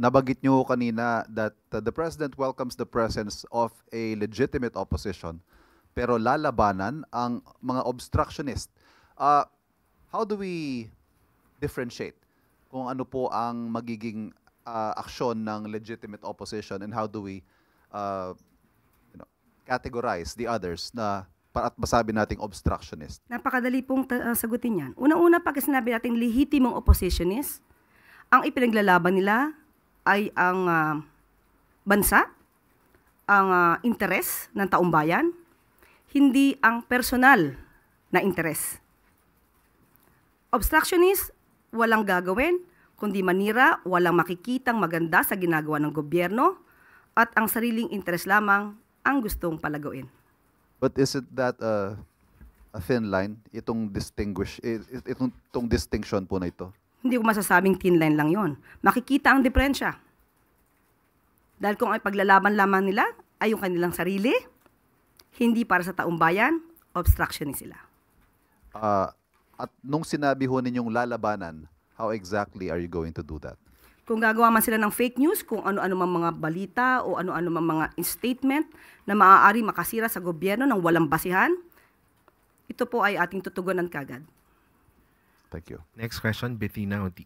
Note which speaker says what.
Speaker 1: nabanggit nyo kanina that the President welcomes the presence of a legitimate opposition pero lalabanan ang mga obstructionist. How do we differentiate kung ano po ang magiging aksyon ng legitimate opposition and how do we categorize the others na at masabi nating obstructionist?
Speaker 2: Napakadali pong sagutin yan. Unang-una, pag sinabi natin lehitimong oppositionist, ang ipinaglalaban nila ay ang bansa, ang interes ng taong bayan, hindi ang personal na interes. Obstructionist, walang gagawin, kundi manira, walang makikitang maganda sa ginagawa ng gobyerno, at ang sariling interes lamang ang gustong palagawin.
Speaker 1: But isn't that a thin line, itong distinction po na ito?
Speaker 2: Hindi ko masasabing thin line lang yon. Makikita ang diferensya. Dahil kung ay paglalaban lamang nila ay yung kanilang sarili, hindi para sa taong bayan, obstructionist sila.
Speaker 1: At nung sinabi ho ninyong lalabanan, how exactly are you going to do that?
Speaker 2: Kung gagawa man sila ng fake news, kung ano-ano mang mga balita o ano-ano mang mga statement na maaari makasira sa gobyerno ng walang basihan, ito po ay ating tutugunan kagad.
Speaker 1: Thank you.
Speaker 3: Next question, Bettina Oti.